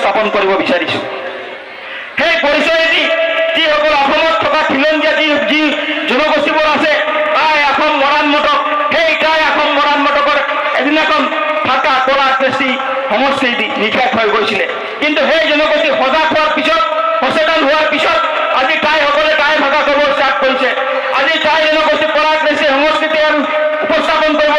উপস্থাপন কৰিব বিচাৰিছোঁ। সেই পৰিচয়েদি যিসকল অসমত থকা খিলঞ্জীয়া যি জনগোষ্ঠীবোৰ আছে, টাই আহোম মৰাণ মটক, সেই টাই আহোম মৰাণ মটকৰ এদিনাখন থকা কলা কৃষ্টি সমষ্টি নিকাশ হৈ গৈছিলে। কিন্তু সেই জনগোষ্ঠী সজাগ হোৱাৰ পিছত, সচেতন হোৱাৰ পিছত আজি টাইসকলে টাই ভাষা ক'ব ষ্টাৰ্ট কৰিছে। আজি টাই জনগোষ্ঠী কলা কৃষ্টি সংস্কৃতি আৰু উপস্থাপন কৰিব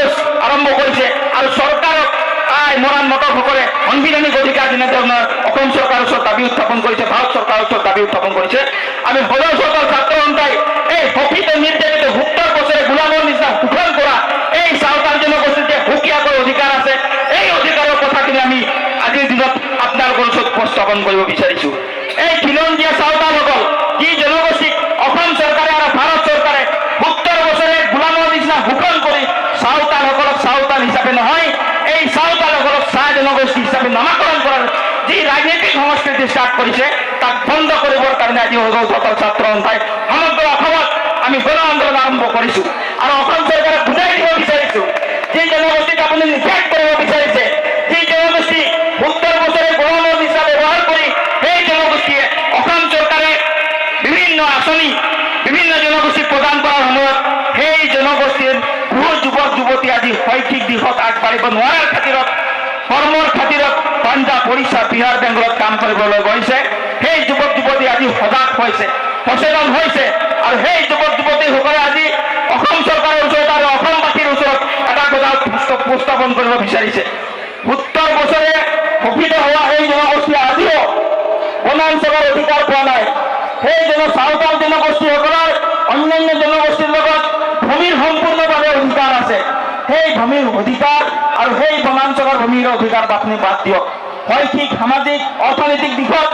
আৰম্ভ কৰিছে। আৰু চৰকাৰক টাই মৰাণ মটকসকলে সাংবিধানিক অধিকাৰ যেনেধৰণৰ অসম চৰকাৰৰ ওচৰত দাবী উত্থাপন কৰিছে, ভাৰত চৰকাৰৰ ওচৰত দাবী উত্থাপন কৰিছে। আমি সদৌ চৰকাৰ ছাত্ৰ সন্থাই এই শোষিত নিৰ্যাতিত 70 বছৰে গোলামৰ নিচিনা শোষণ কৰা এই চাওতাল জনগোষ্ঠীতে সুকীয়াকৈ অধিকাৰ আছে। এই অধিকাৰৰ কথাখিনি আমি আজিৰ দিনত আপোনালোকৰ ওচৰত উপস্থাপন কৰিব বিচাৰিছোঁ। এই খিলঞ্জীয়া চাওতালসকল যি জনগোষ্ঠীক অসম চৰকাৰে আৰু ভাৰত চৰকাৰে 70 বছৰে গোলামৰ নিচিনা শোষণ কৰি চাওতালসকলক চাওতাল হিচাপে নহয়, এই চাওতালসকলক চাহ জনগোষ্ঠী হিচাপে নামাকৰণ কৰাৰ যি ৰাজনৈতিক সংস্কৃতি ষ্টাৰ্ট কৰিছে, তাক বন্ধ কৰিবৰ কাৰণে আজি সদৌ চৰকাৰ ছাত্ৰ সন্থাই সমগ্ৰ অসমত আমি গণ আন্দোলন আৰম্ভ কৰিছোঁ। আৰু অসম চৰকাৰক বুজাই দিব বিচাৰিছোঁ, যি জনগোষ্ঠীক আপুনি নিষেধ কৰিব বিচাৰিছে, যি জনগোষ্ঠী 70 বছৰে গোলামৰ নিচিনা ব্যৱহাৰ কৰি সেই জনগোষ্ঠীয়ে অসম চৰকাৰে বিভিন্ন আঁচনি বিভিন্ন জনগোষ্ঠীক প্ৰদান কৰাৰ সময়ত সেই জনগোষ্ঠীৰ বহু যুৱক যুৱতী আজি শৈক্ষিক দিশত আগবাঢ়িব নোৱাৰাৰ খাতিৰত, কৰ্মৰ খাতিৰত পাঞ্জাৱ, উৰিষ্যা, বিহাৰ, বেংগলত কাম কৰিবলৈ গৈছে। সেই যুৱক যুৱতী আজি সজাগ হৈছে, সচেতন হৈছে। আৰু সেই যুৱক যুৱতীসকলে আজি অসম চৰকাৰৰ ওচৰত আৰু অসমবাসীৰ ওচৰত এটা কথা উপস্থাপন কৰিব বিচাৰিছে। 70 বছৰে শোষিত হোৱা সেই জনগোষ্ঠীয়ে আজিও বনাঞ্চলৰ অধিকাৰ পোৱা নাই। সেই চাওতাল জনগোষ্ঠীসকলৰ অন্যান্য জনগোষ্ঠীৰ লগত ভূমিৰ সম্পূৰ্ণভাৱে অধিকাৰ আছে। সেই ভূমিৰ অধিকাৰ আৰু সেই বনাঞ্চলৰ ভূমিৰ অধিকাৰ আপুনি বাদ দিয়ক। শৈক্ষিক, সামাজিক, অৰ্থনৈতিক দিশত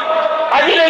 আজিলৈ